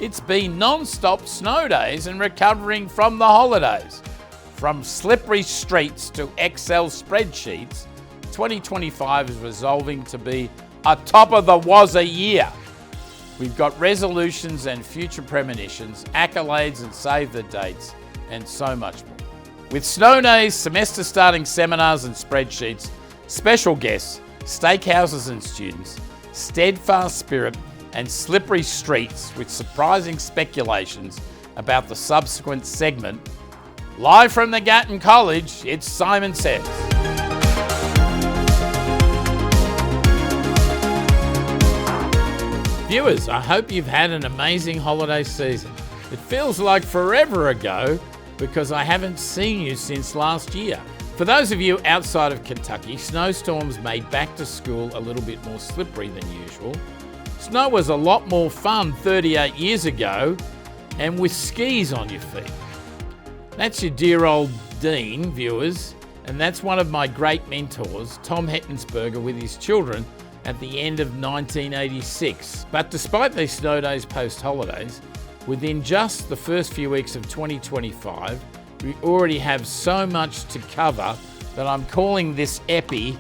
It's been non-stop snow days and recovering from the holidays. From slippery streets to Excel spreadsheets, 2025 is resolving to be a top of the wazza year. We've got resolutions and future premonitions, accolades and save the dates, and so much more. With snow days, semester starting seminars and spreadsheets, special guests, steakhouses and students, steadfast spirit and slippery streets with surprising speculations about the subsequent segment, live from the Gatton College, it's Simon Says. Viewers, I hope you've had an amazing holiday season. It feels like forever ago because I haven't seen you since last year. For those of you outside of Kentucky, snowstorms made back to school a little bit more slippery than usual. Snow was a lot more fun 38 years ago and with skis on your feet. That's your dear old Dean, viewers, and that's one of my great mentors, Tom Hettensberger, with his children at the end of 1986. But despite these snow days post-holidays, within just the first few weeks of 2025, we already have so much to cover that I'm calling this epi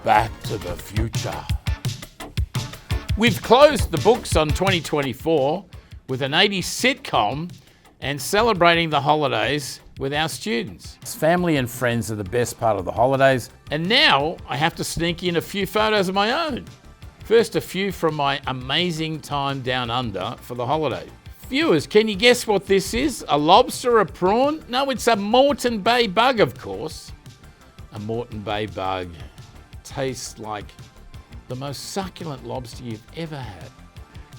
Back to the Future. We've closed the books on 2024 with an 80s sitcom and celebrating the holidays with our students. Family and friends are the best part of the holidays, and now I have to sneak in a few photos of my own. First, a few from my amazing time down under for the holiday. Viewers, can you guess what this is? A lobster, a prawn? No, it's a Moreton Bay bug, of course. A Moreton Bay bug tastes like the most succulent lobster you've ever had.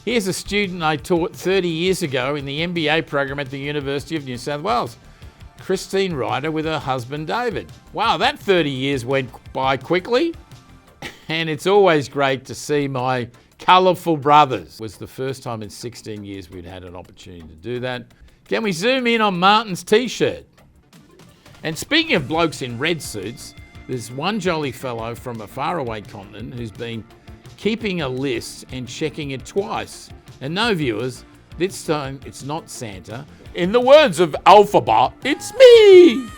Here's a student I taught 30 years ago in the MBA program at the University of New South Wales. Christine Ryder with her husband David. Wow, that 30 years went by quickly. And it's always great to see my colourful brothers. It was the first time in 16 years we'd had an opportunity to do that. Can we zoom in on Martin's t-shirt? And speaking of blokes in red suits, there's one jolly fellow from a faraway continent who's been keeping a list and checking it twice. And no, viewers, this time it's not Santa. In the words of Alphabet, it's me!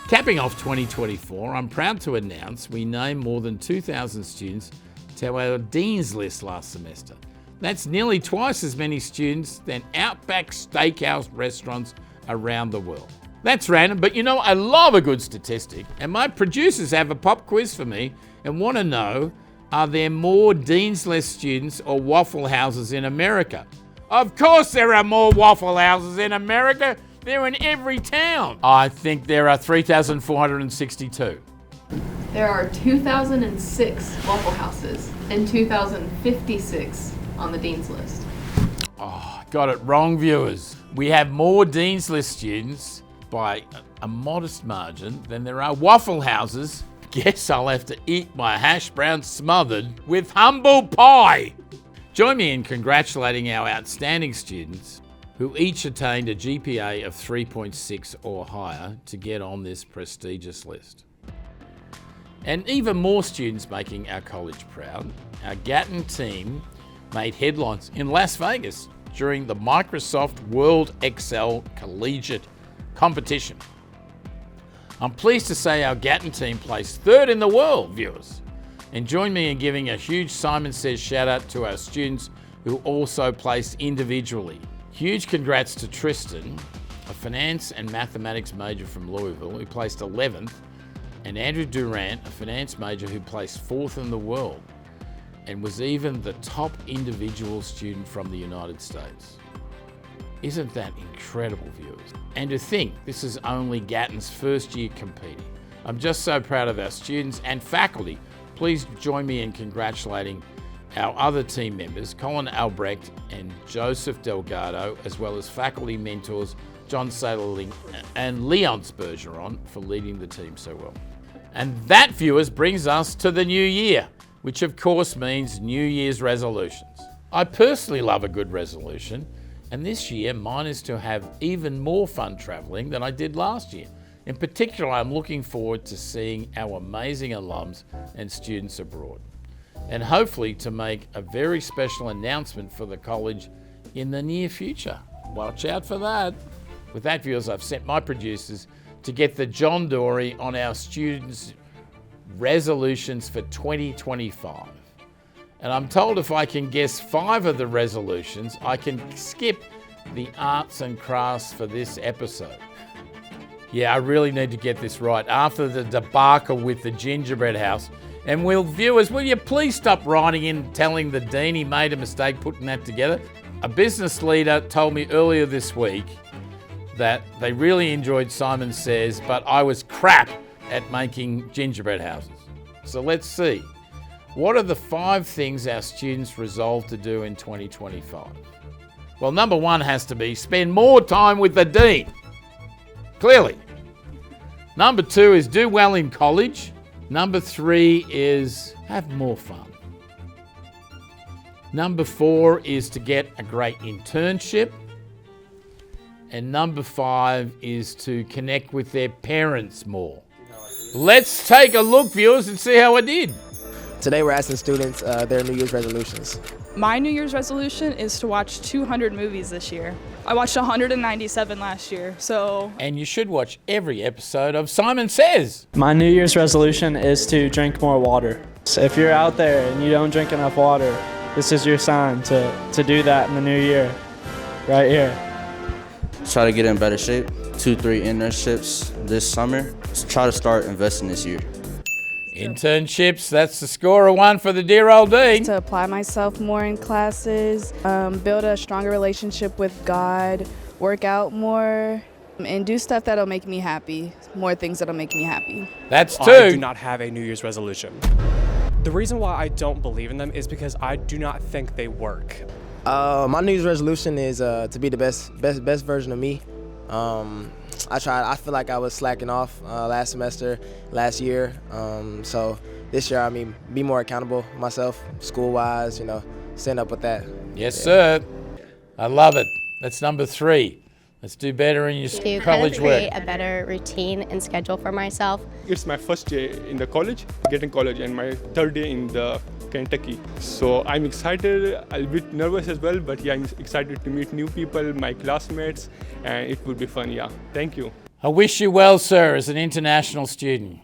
Capping off 2024, I'm proud to announce we named more than 2,000 students to our Dean's List last semester. That's nearly twice as many students than Outback Steakhouse restaurants around the world. That's random, but you know, I love a good statistic, and my producers have a pop quiz for me and want to know, are there more Dean's List students or Waffle Houses in America? Of course there are more Waffle Houses in America. They're in every town. I think there are 3,462. There are 2,006 Waffle Houses and 2,056 on the Dean's List. Oh, got it wrong, viewers. We have more Dean's List students by a modest margin than there are Waffle Houses. Guess I'll have to eat my hash brown smothered with humble pie. Join me in congratulating our outstanding students who each attained a GPA of 3.6 or higher to get on this prestigious list. And even more students making our college proud, our Gatton team made headlines in Las Vegas during the Microsoft World Excel Collegiate competition. I'm pleased to say our Gatton team placed third in the world, viewers. And join me in giving a huge Simon Says shout out to our students who also placed individually. Huge congrats to Tristan, a finance and mathematics major from Louisville who placed 11th, and Andrew Durant, a finance major who placed 4th in the world and was even the top individual student from the United States. Isn't that incredible, viewers? And to think this is only Gatton's first year competing. I'm just so proud of our students and faculty. Please join me in congratulating our other team members, Colin Albrecht and Joseph Delgado, as well as faculty mentors John Saylor and Leon Bergeron for leading the team so well. And that, viewers, brings us to the new year, which of course means New Year's resolutions. I personally love a good resolution, and this year mine is to have even more fun travelling than I did last year. In particular, I'm looking forward to seeing our amazing alums and students abroad. and hopefully to make a very special announcement for the college in the near future. Watch out for that. With that, viewers, I've sent my producers to get the John Dory on our students' resolutions for 2025. And I'm told if I can guess 5 of the resolutions, I can skip the arts and crafts for this episode. Yeah, I really need to get this right. After the debacle with the gingerbread house, and viewers, will you please stop writing in telling the dean he made a mistake putting that together? A business leader told me earlier this week that they really enjoyed Simon Says, but I was crap at making gingerbread houses. So let's see. What are the 5 things our students resolve to do in 2025? Well, number 1 has to be spend more time with the dean. Clearly. Number 2 is do well in college. Number 3 is have more fun. Number 4 is to get a great internship. And number 5 is to connect with their parents more. Let's take a look, viewers, and see how I did. Today we're asking students their New Year's resolutions. My New Year's resolution is to watch 200 movies this year. I watched 197 last year, so... And you should watch every episode of Simon Says. My New Year's resolution is to drink more water. So if you're out there and you don't drink enough water, this is your sign to do that in the new year, right here. Try to get in better shape, 2-3 internships this summer. Try to start investing this year. Internships, that's the score of 1 for the dear old dean. To apply myself more in classes, build a stronger relationship with God, work out more, and do stuff that'll make me happy. More things that'll make me happy. That's 2. I do not have a New Year's resolution. The reason why I don't believe in them is because I do not think they work. My New Year's resolution is to be the best version of me. I feel like I was slacking off last semester, last year. So this year, be more accountable myself, school-wise, stand up with that. Yes, sir. I love it. That's number 3. Let's do better in your college work. Create a better routine and schedule for myself. It's my first day in the college, Gatton College, and my 3rd day in the Kentucky. So I'm excited, a bit nervous as well, but yeah, I'm excited to meet new people, my classmates, and it will be fun, yeah. Thank you. I wish you well, sir, as an international student.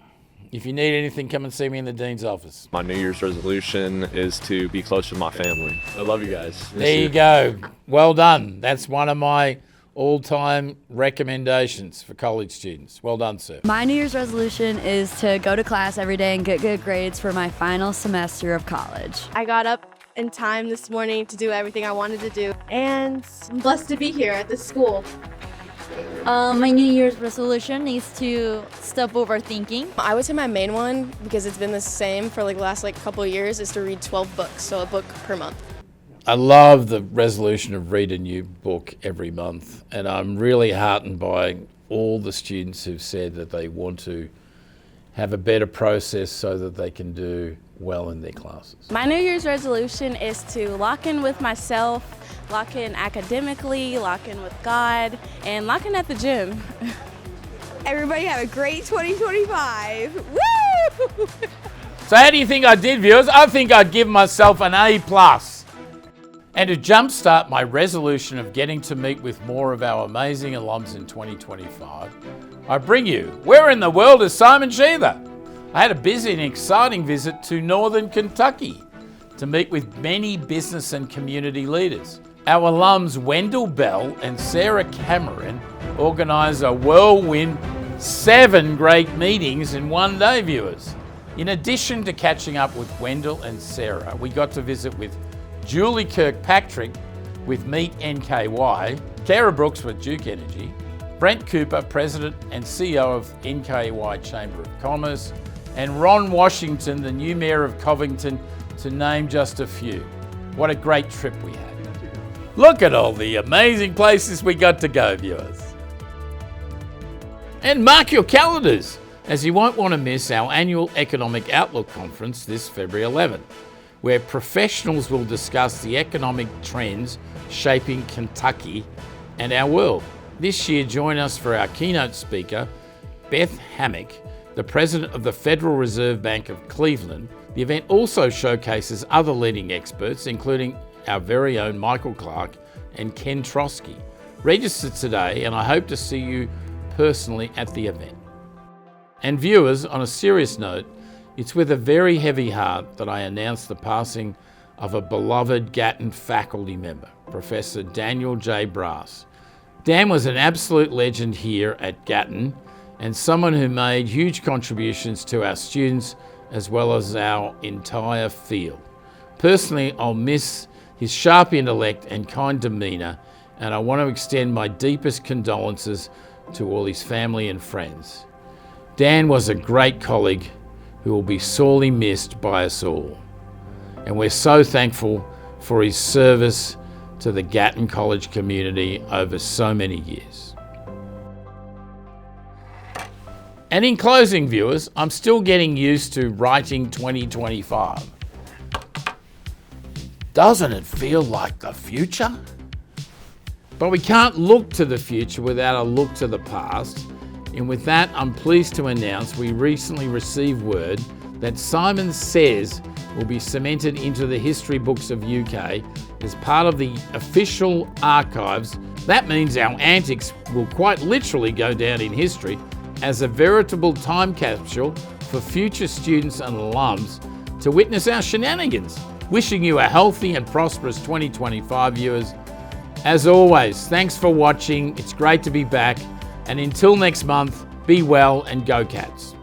If you need anything, come and see me in the dean's office. My New Year's resolution is to be close to my family. I love you guys. There you go. Well done. That's one of my all-time recommendations for college students. Well done, sir. My New Year's resolution is to go to class every day and get good grades for my final semester of college. I got up in time this morning to do everything I wanted to do, and I'm blessed to be here at this school. My New Year's resolution is to stop overthinking. I would say my main one, because it's been the same for the last couple of years, is to read 12 books, so a book per month. I love the resolution of read a new book every month, and I'm really heartened by all the students who've said that they want to have a better process so that they can do well in their classes. My New Year's resolution is to lock in with myself, lock in academically, lock in with God, and lock in at the gym. Everybody have a great 2025. Woo! So how do you think I did, viewers? I think I'd give myself an A+. And to jumpstart my resolution of getting to meet with more of our amazing alums in 2025, I bring you, where in the world is Simon Sheether? I had a busy and exciting visit to Northern Kentucky to meet with many business and community leaders. Our alums Wendell Bell and Sarah Cameron organised a whirlwind 7 great meetings in one day, viewers. In addition to catching up with Wendell and Sarah, we got to visit with Julie Kirkpatrick with Meet NKY, Kara Brooks with Duke Energy, Brent Cooper, President and CEO of NKY Chamber of Commerce, and Ron Washington, the new Mayor of Covington, to name just a few. What a great trip we had. Look at all the amazing places we got to go, viewers. And mark your calendars, as you won't want to miss our annual Economic Outlook Conference this February 11, where professionals will discuss the economic trends shaping Kentucky and our world. This year, join us for our keynote speaker, Beth Hammock, the President of the Federal Reserve Bank of Cleveland, The event also showcases other leading experts, including our very own Michael Clark and Ken Trotsky. Register today, and I hope to see you personally at the event. And viewers, on a serious note, it's with a very heavy heart that I announce the passing of a beloved Gatton faculty member, Professor Daniel J. Brass. Dan was an absolute legend here at Gatton and someone who made huge contributions to our students as well as our entire field. Personally, I'll miss his sharp intellect and kind demeanour, and I want to extend my deepest condolences to all his family and friends. Dan was a great colleague who will be sorely missed by us all. And we're so thankful for his service to the Gatton College community over so many years. And in closing, viewers, I'm still getting used to writing 2025. Doesn't it feel like the future? But we can't look to the future without a look to the past. And with that, I'm pleased to announce we recently received word that Simon Says will be cemented into the history books of UK as part of the official archives. That means our antics will quite literally go down in history as a veritable time capsule for future students and alums to witness our shenanigans. Wishing you a healthy and prosperous 2025, viewers. As always, thanks for watching. It's great to be back. And until next month, be well and go Cats.